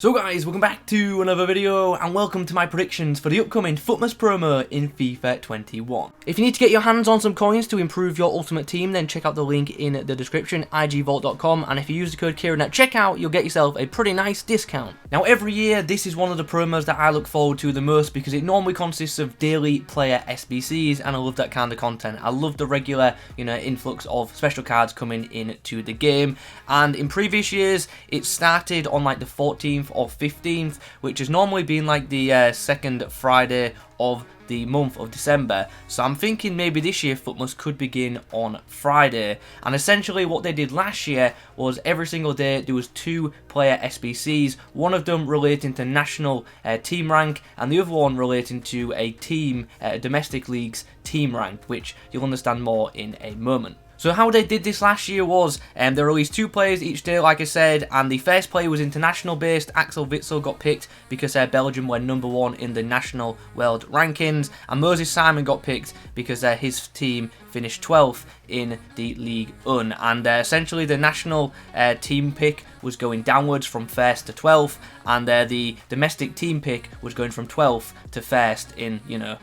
So guys, welcome back to another video and welcome to my predictions for the upcoming FUTMAS Promo in FIFA 21. If you need to get your hands on some coins to improve your ultimate team, then check out the link in the description, igvault.com, and if you use the code Kieron at checkout, you'll get yourself a pretty nice discount. Now every year, this is one of the promos that I look forward to the most because it normally consists of daily player SBCs, and I love that kind of content. I love the regular, influx of special cards coming into the game, and in previous years, it started on like the 14th or 15th, which has normally been like the second Friday of the month of December. So I'm thinking maybe this year FUTMAS could begin on Friday. And essentially what they did last year was every single day there was 2 player SBCs, one of them relating to national team rank and the other one relating to a team, domestic league's team rank, which you'll understand more in a moment. So how they did this last year was, they released 2 players each day, like I said, and the first player was international based. Axel Witsel got picked because Belgium were #1 in the national world rankings, and Moses Simon got picked because his team finished 12th in the League Un, and essentially the national team pick was going downwards from 1st to 12th, and the domestic team pick was going from 12th to 1st in,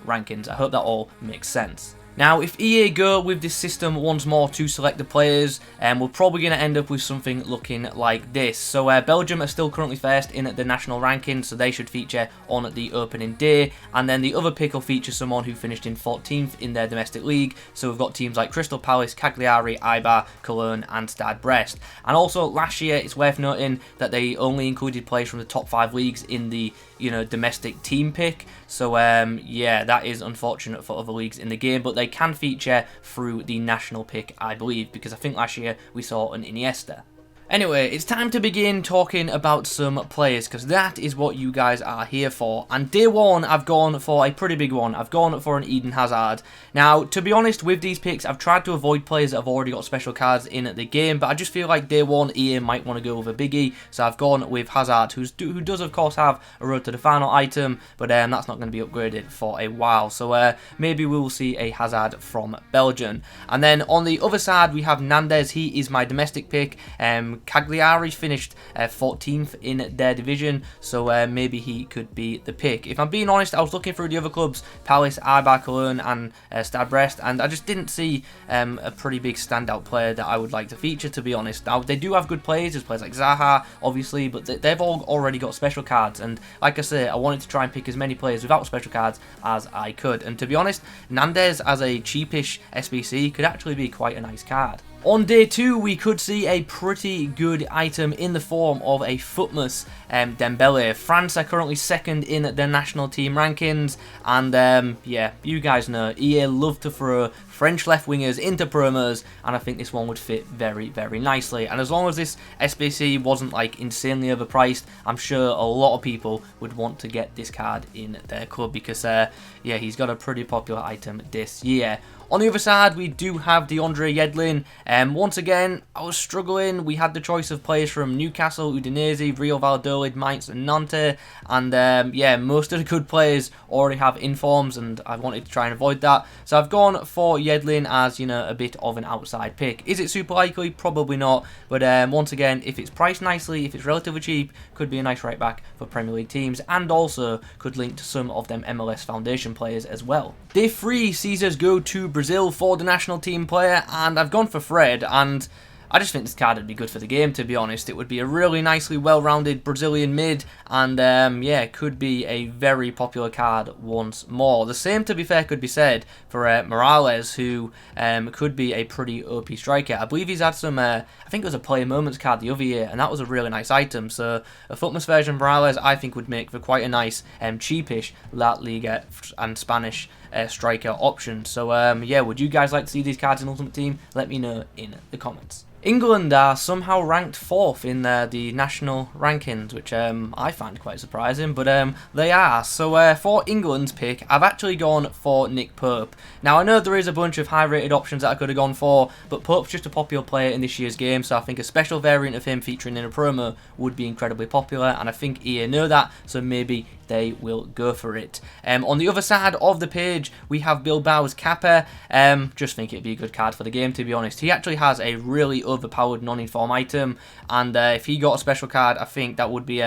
rankings. I hope that all makes sense. Now, if EA go with this system once more to select the players, we're probably going to end up with something looking like this. So Belgium are still currently first in the national rankings, so they should feature on the opening day. And then the other pick will feature someone who finished in 14th in their domestic league. So we've got teams like Crystal Palace, Cagliari, ALBA, Cologne and Stade Brest. And also last year, it's worth noting that they only included players from the top 5 leagues in the domestic team pick. So yeah, that is unfortunate for other leagues in the game, but they can feature through the national pick, I believe, because I think last year we saw an Iniesta. Anyway, it's time to begin talking about some players, because that is what you guys are here for. And day one, I've gone for a pretty big one. I've gone for an Eden Hazard. Now, to be honest, with these picks, I've tried to avoid players that have already got special cards in the game, but I just feel like day one, EA might want to go with a biggie, so I've gone with Hazard, who does, of course, have a road to the final item, but that's not going to be upgraded for a while, so maybe we will see a Hazard from Belgium. And then on the other side, we have Nandez. He is my domestic pick. Cagliari finished 14th in their division, so maybe he could be the pick. If I'm being honest, I was looking through the other clubs, Palace, ALBA, Cologne and Stade Brest, and I just didn't see a pretty big standout player that I would like to feature, to be honest. Now, they do have good players, there's players like Zaha, obviously, but they've all already got special cards, and like I say, I wanted to try and pick as many players without special cards as I could, and to be honest, Nandez as a cheapish SBC could actually be quite a nice card. On day 2, we could see a pretty good item in the form of a FUTMAS Dembele. France are currently 2nd in their national team rankings, and yeah, you guys know, EA love to throw French left wingers into promos, and I think this one would fit very, very nicely. And as long as this SBC wasn't like insanely overpriced, I'm sure a lot of people would want to get this card in their club because, yeah, he's got a pretty popular item this year. On the other side, we do have DeAndre Yedlin. Once again, I was struggling. We had the choice of players from Newcastle, Udinese, Real Valladolid, Mainz and Nantes. And yeah, most of the good players already have informs, and I wanted to try and avoid that. So I've gone for Yedlin as, a bit of an outside pick. Is it super likely? Probably not. But once again, if it's priced nicely, if it's relatively cheap, could be a nice right back for Premier League teams, and also could link to some of them MLS Foundation players as well. Day 3 sees us go to Brazil for the national team player, and I've gone for Fred, and I just think this card would be good for the game, to be honest. It would be a really nicely well-rounded Brazilian mid, and yeah, could be a very popular card once more. The same, to be fair, could be said for Morales, who could be a pretty OP striker. I believe he's had some, I think it was a Player Moments card the other year, and that was a really nice item. So a FUTMAS version of Morales, I think, would make for quite a nice, cheapish La Liga and Spanish striker option. So yeah, would you guys like to see these cards in Ultimate Team? Let me know in the comments. England are somehow ranked 4th in the national rankings, which I find quite surprising, but they are. So for England's pick, I've actually gone for Nick Pope. Now, I know there is a bunch of high-rated options that I could have gone for, but Pope's just a popular player in this year's game, so I think a special variant of him featuring in a promo would be incredibly popular, and I think EA know that, so maybe they will go for it. On the other side of the page, we have Bilbao's Kappa. Just think it'd be a good card for the game, to be honest. He actually has a really overpowered non-inform item, and if he got a special card, I think that would be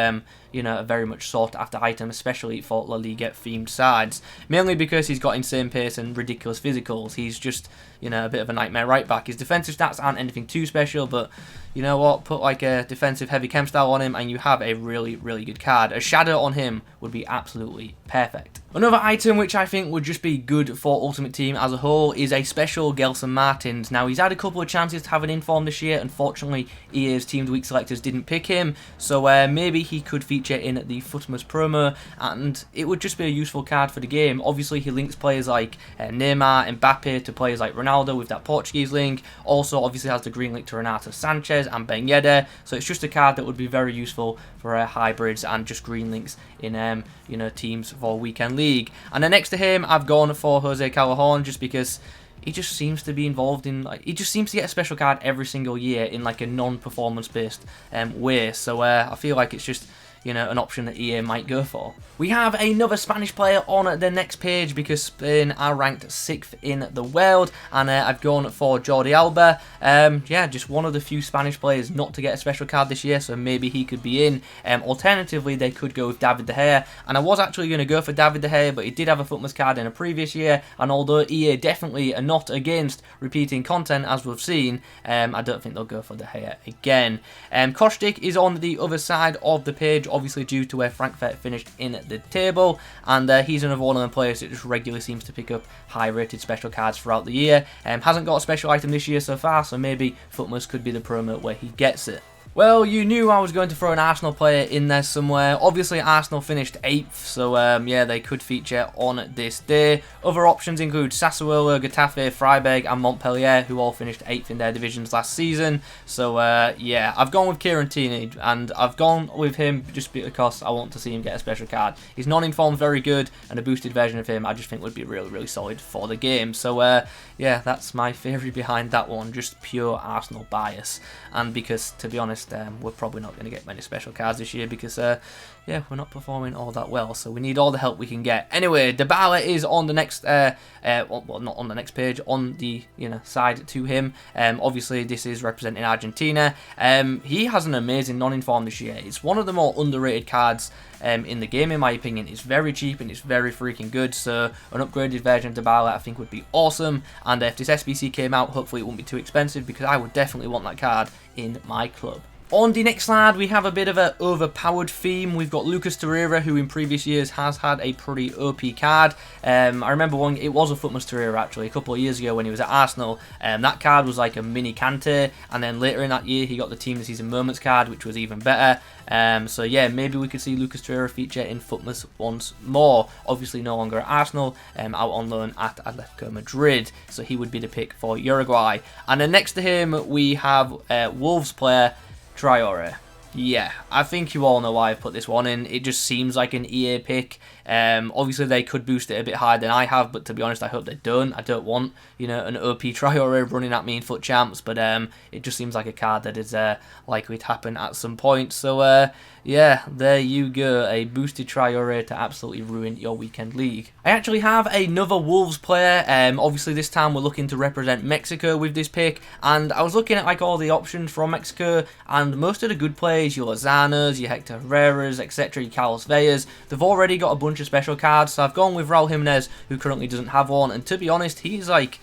you know, a very much sought after item, especially for La Liga themed sides, mainly because he's got insane pace and ridiculous physicals. He's just, you know, a bit of a nightmare right back. His defensive stats aren't anything too special, but you know what, put like a defensive heavy chem style on him and you have a really, really good card. A shadow on him would be absolutely perfect. Another item which I think would just be good for Ultimate Team as a whole is a special Gelson Martins. Now, he's had a couple of chances to have an inform this year. Unfortunately, EA's Team of the Week selectors didn't pick him, so maybe he could feature in the FUTMAS Promo, and it would just be a useful card for the game. Obviously, he links players like Neymar, Mbappe to players like Ronaldo with that Portuguese link. Also, obviously has the green link to Renato Sanchez and Ben Yedder, so it's just a card that would be very useful for hybrids and just green links in you know, teams for weekend league. And then next to him, I've gone for Jose Callejon, just because he just seems to be involved in, like, he just seems to get a special card every single year in like a non-performance based way. So I feel like it's just, you know, an option that EA might go for. We have another Spanish player on the next page because Spain are ranked 6th in the world, and I've gone for Jordi ALBA. Yeah, just one of the few Spanish players not to get a special card this year, so maybe he could be in. Alternatively, they could go with David De Gea, and I was actually going to go for David De Gea, but he did have a FUTMAS card in a previous year, and although EA definitely are not against repeating content, as we've seen, I don't think they'll go for De Gea again. Kostic is on the other side of the page, obviously due to where Frankfurt finished in the table, and he's another one of the players that just regularly seems to pick up high rated special cards throughout the year. Hasn't got a special item this year so far, so maybe FUTMAS could be the promo where he gets it. Well, you knew I was going to throw an Arsenal player in there somewhere. Obviously, Arsenal finished 8th, so yeah, they could feature on this day. Other options include Sassuolo, Getafe, Freiburg, and Montpellier, who all finished 8th in their divisions last season. So yeah, I've gone with Kieron, and I've gone with him just because I want to see him get a special card. His non-informed very good, and a boosted version of him I just think would be really, really solid for the game. So yeah, that's my theory behind that one, just pure Arsenal bias. And because, to be honest, we're probably not going to get many special cards this year because, yeah, we're not performing all that well, so we need all the help we can get. Anyway, DEMBELE is on the next, well, not on the next page, on the, you know, side to him. Obviously, this is representing Argentina. He has an amazing non-inform this year. It's one of the more underrated cards in the game, in my opinion. It's very cheap and it's very freaking good, so an upgraded version of DEMBELE I think would be awesome, and if this SBC came out, hopefully it won't be too expensive because I would definitely want that card in my club. On the next slide, we have a bit of an overpowered theme. We've got Lucas Torreira, who in previous years has had a pretty OP card. I remember one, it was a FUTMAS Torreira actually, a couple of years ago when he was at Arsenal. That card was like a mini Kante, and then later in that year he got the Team of the Season Moments card, which was even better. So yeah, maybe we could see Lucas Torreira feature in FUTMAS once more. Obviously no longer at Arsenal, out on loan at Atletico Madrid, so he would be the pick for Uruguay. And then next to him we have Wolves player Traore. Yeah, I think you all know why I've put this one in. It just seems like an EA pick. Obviously, they could boost it a bit higher than I have, but to be honest, I hope they don't. I don't want, you know, an OP Traore running at me in FUT Champs, but it just seems like a card that is likely to happen at some point. So, yeah, there you go. A boosted Traore to absolutely ruin your weekend league. I actually have another Wolves player. Obviously, this time we're looking to represent Mexico with this pick, and I was looking at like all the options from Mexico, and most of the good players, your Lozanos, your Hector Herreras, etc., your Carlos Veyas, they've already got a bunch of special cards, so I've gone with Raul Jimenez, who currently doesn't have one, and to be honest, he's like,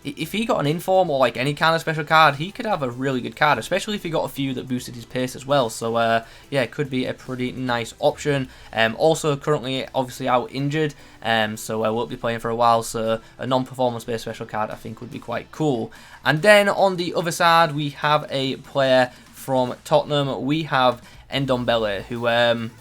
if he got an inform or like any kind of special card, he could have a really good card, especially if he got a few that boosted his pace as well. So yeah, it could be a pretty nice option. Also currently obviously out injured, so I won't be playing for a while, so a non-performance based special card I think would be quite cool. And then on the other side we have a player from Tottenham. We have DEMBELE, who,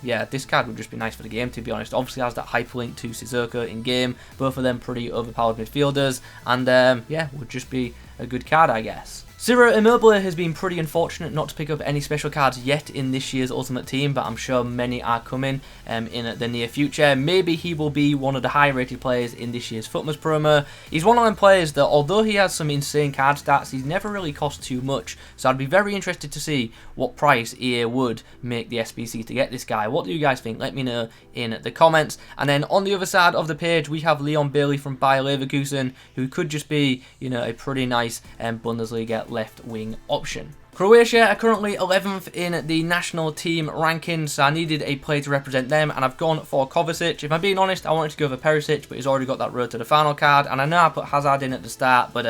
yeah, this card would just be nice for the game, to be honest. Obviously has that hyperlink to Sissoko in game, both of them pretty overpowered midfielders, and yeah, would just be a good card, I guess. Ciro Immobile has been pretty unfortunate not to pick up any special cards yet in this year's Ultimate Team, but I'm sure many are coming in the near future. Maybe he will be one of the high-rated players in this year's FUTMAS Promo. He's one of them players that, although he has some insane card stats, he's never really cost too much, so I'd be very interested to see what price EA would make the SBC to get this guy. What do you guys think? Let me know in the comments. And then on the other side of the page, we have Leon Bailey from Bayer Leverkusen, who could just be, you know, a pretty nice Bundesliga left wing option. Croatia are currently 11th in the national team rankings, so I needed a player to represent them, and I've gone for Kovacic. If I'm being honest, I wanted to go for Perisic, but he's already got that road to the final card, and I know I put Hazard in at the start, but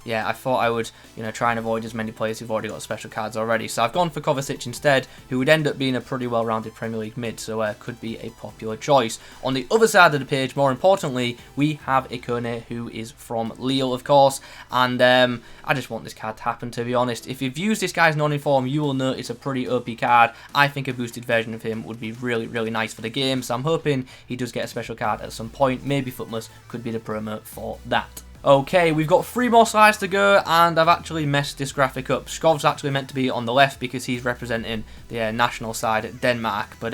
yeah, I thought I would, try and avoid as many players who've already got special cards already. So I've gone for Kovacic instead, who would end up being a pretty well-rounded Premier League mid, so could be a popular choice. On the other side of the page, more importantly, we have Ikone, who is from Lille, of course, and I just want this card to happen, to be honest. If you've used this guy's non-inform, you will notice a pretty OP card. I think a boosted version of him would be really, really nice for the game, so I'm hoping he does get a special card at some point. Maybe FUTMAS could be the promo for that. Okay, we've got 3 more slides to go, and I've actually messed this graphic up. Skov's actually meant to be on the left because he's representing the national side at Denmark, but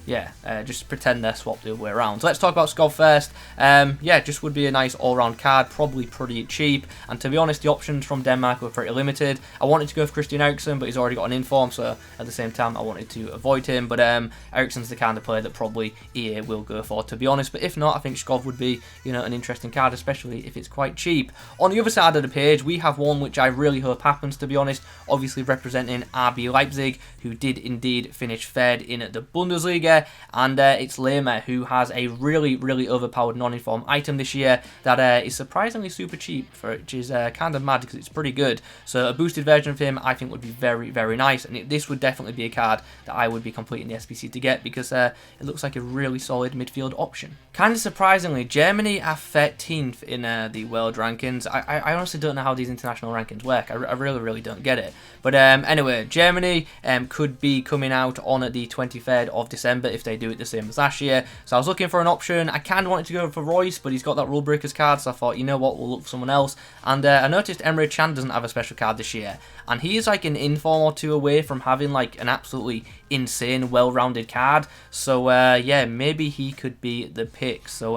yeah, just pretend they're swapped the other way around. So let's talk about Skov first. Yeah, just would be a nice all-round card, probably pretty cheap, and to be honest, the options from Denmark were pretty limited. I wanted to go for Christian Eriksen, but he's already got an inform, so at the same time, I wanted to avoid him, but Eriksen's the kind of player that probably EA will go for, to be honest, but if not, I think Skov would be, an interesting card, especially if it's quite cheap. On the other side of the page, we have one which I really hope happens, to be honest, obviously representing RB Leipzig, who did indeed finish third in the Bundesliga, and it's Lemme, who has a really, really overpowered non-inform item this year that is surprisingly super cheap, which is kind of mad because it's pretty good. So a boosted version of him I think would be very, very nice, and this would definitely be a card that I would be completing the SBC to get because it looks like a really solid midfield option. Kind of surprisingly, Germany are 13th in the world rankings. I honestly don't know how these international rankings work. I really, really don't get it. But anyway, Germany could be coming out on the 23rd of December if they do it the same as last year. So I was looking for an option. I kind of wanted to go for Royce, but he's got that Rule Breakers card, so I thought, you know what, we'll look for someone else. And I noticed Emre Can doesn't have a special card this year, and he is like an inform or two away from having like an absolutely insane, well-rounded card. So yeah, maybe he could be the pick. So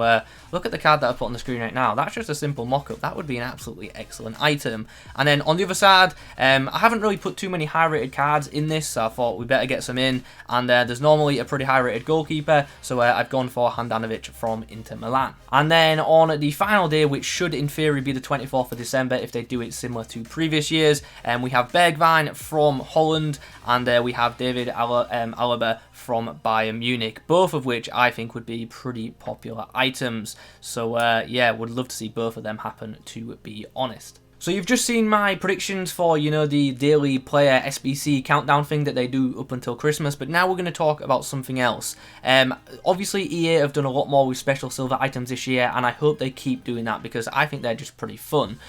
look at the card that I put on the screen right now. That's just a simple mock-up. That would be an absolutely excellent item. And then on the other side, I haven't really put too many high-rated cards in this, so I thought we better get some in. And there's normally a pretty high-rated goalkeeper, so I've gone for Handanovic from Inter Milan. And then on the final day, which should in theory be the 24th of December if they do it similar to previous years, we have Bergwijn from Holland, and we have David ALBA from Bayern Munich, both of which I think would be pretty popular items. So yeah, would love to see both of them happen, to be honest. So you've just seen my predictions for, the daily player SBC countdown thing that they do up until Christmas, but now we're going to talk about something else. Obviously EA have done a lot more with special silver items this year, and I hope they keep doing that because I think they're just pretty fun.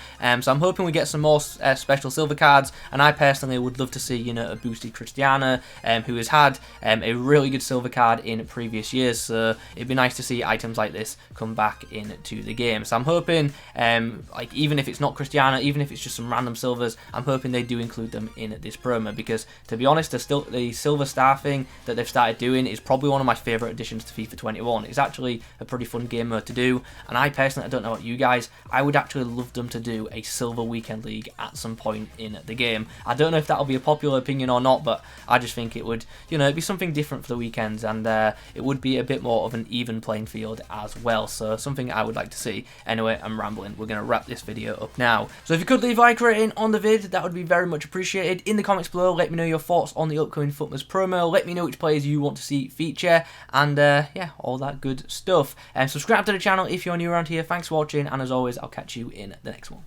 So I'm hoping we get some more special silver cards, and I personally would love to see, a boosted Cristiano, who has had a really good silver card in previous years, so it'd be nice to see items like this come back into the game. So I'm hoping, like, even if it's not Cristiano, even if it's just some random silvers, I'm hoping they do include them in this promo because, to be honest, the silver star thing that they've started doing is probably one of my favourite additions to FIFA 21. It's actually a pretty fun game mode to do, and I personally, I don't know about you guys, I would actually love them to do a silver weekend league at some point in the game. I don't know if that'll be a popular opinion or not, but I just think it would, it'd be something different for the weekends, and it would be a bit more of an even playing field as well, so something I would like to see. Anyway, I'm rambling. We're going to wrap this video up now. So if you could leave a like rating on the vid, that would be very much appreciated. In the comments below, let me know your thoughts on the upcoming FUTMAS promo. Let me know which players you want to see feature, and yeah, all that good stuff. Subscribe to the channel if you're new around here. Thanks for watching, and as always, I'll catch you in the next one.